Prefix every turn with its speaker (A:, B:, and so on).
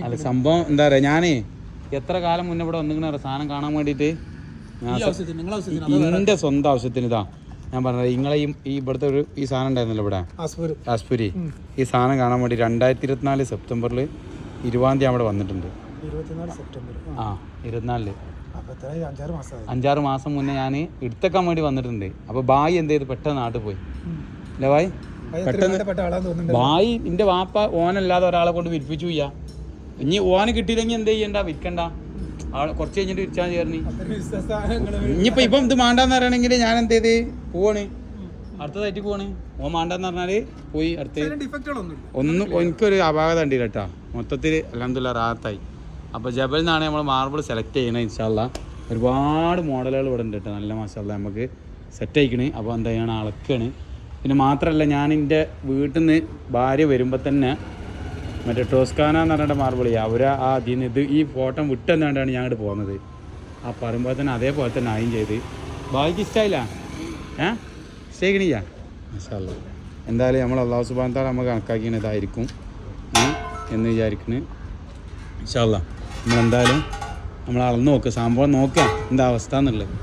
A: അല്ല സംഭവം എന്താ പറയാ, ഞാനേ എത്ര കാലം മുന്നേ ഇവിടെ വന്നിങ്ങനെ സാധനം കാണാൻ വേണ്ടിയിട്ട് എൻ്റെ സ്വന്തം ആവശ്യത്തിന് ഇതാ ഞാൻ പറഞ്ഞത്. നിങ്ങളെ ഈ ഇവിടുത്തെ ഈ സാധനം ഉണ്ടായിരുന്നല്ലോ ഇവിടെ ആസ്പുരി, ഈ സാധനം കാണാൻ വേണ്ടി 2024 സെപ്റ്റംബറിൽ 20 അവിടെ വന്നിട്ടുണ്ട്. 24 5-6 മാസം മുന്നേ ഞാൻ എടുത്തേക്കാൻ വേണ്ടി വന്നിട്ടുണ്ട്. അപ്പോൾ ബായി എന്ത് ചെയ്ത് പെട്ടെന്ന് നാട്ടിൽ പോയി അല്ലേ ബായി? പെട്ടെന്ന് ബായി എൻ്റെ വാപ്പ ഓനല്ലാതെ ഒരാളെ കൊണ്ട് വിൽപ്പിച്ചു ചെയ്യാ. ഇനി ഓന് കിട്ടിയില്ലെങ്കിൽ എന്ത് ചെയ്യണ്ട, വിൽക്കണ്ട, കുറച്ച് കഴിഞ്ഞിട്ട് വിൽച്ചാൽ ചേർന്ന്. ഇനിയിപ്പോൾ ഇപ്പം ഇത് മാണ്ടാന്ന് പറയണമെങ്കിൽ ഞാൻ എന്ത് ചെയ്ത് പോവാണ്, അടുത്തതായിട്ട് പോവാണ്. ഓൻ മാണ്ടാന്ന് പറഞ്ഞാൽ പോയി അടുത്ത് ഒന്നും എനിക്കൊരു അപാകത ഉണ്ട് കേട്ടോ. മൊത്തത്തിൽ അൽഹംദുലില്ലാ റാഹത്തായി. അപ്പോൾ ജബലിൽ നിന്നാണ് നമ്മൾ മാർബിൾ സെലക്ട് ചെയ്യണത്. ഇൻഷാല്ലാ ഒരുപാട് മോഡലുകൾ ഇവിടെ ഉണ്ട് കേട്ടോ, നല്ല മാഷാല്ലാ നമുക്ക് സെറ്റ് ആയിക്കണ്. അപ്പോൾ എന്താ ചെയ്യണം, അളക്കാണ്. പിന്നെ മാത്രമല്ല ഞാൻ എൻ്റെ വീട്ടിൽ നിന്ന് ഭാര്യ വരുമ്പോൾ തന്നെ മറ്റേ ടോസ്കാന എന്ന് പറഞ്ഞിട്ട് മാർബിൾ ചെയ്യുക അവർ അതിന് ഇത് ഈ ഫോട്ടോ വിട്ടെന്നാണ്ടാണ് ഞാൻ അങ്ങോട്ട് പോകുന്നത്. ആ പറയുമ്പോൾ തന്നെ അതേപോലെ തന്നെ ആയും ചെയ്ത് ഭാര്യയ്ക്ക് ഇഷ്ടമായില്ല. ഇഷ്ടമായിക്കണില്ല മാഷാല്ലാ. എന്തായാലും നമ്മൾ അല്ലാഹു സുബ്ഹാനഹു തആല നമ്മൾ കണക്കാക്കിയാണ് ഇതായിരിക്കും എന്ന് വിചാരിക്കുന്നു. ഇൻഷാ അല്ലാഹ് നമ്മളെന്തായാലും നമ്മൾ അളന്ന് നോക്കുക, സംഭവം നോക്കുക എന്താ അവസ്ഥ എന്നുള്ളത്.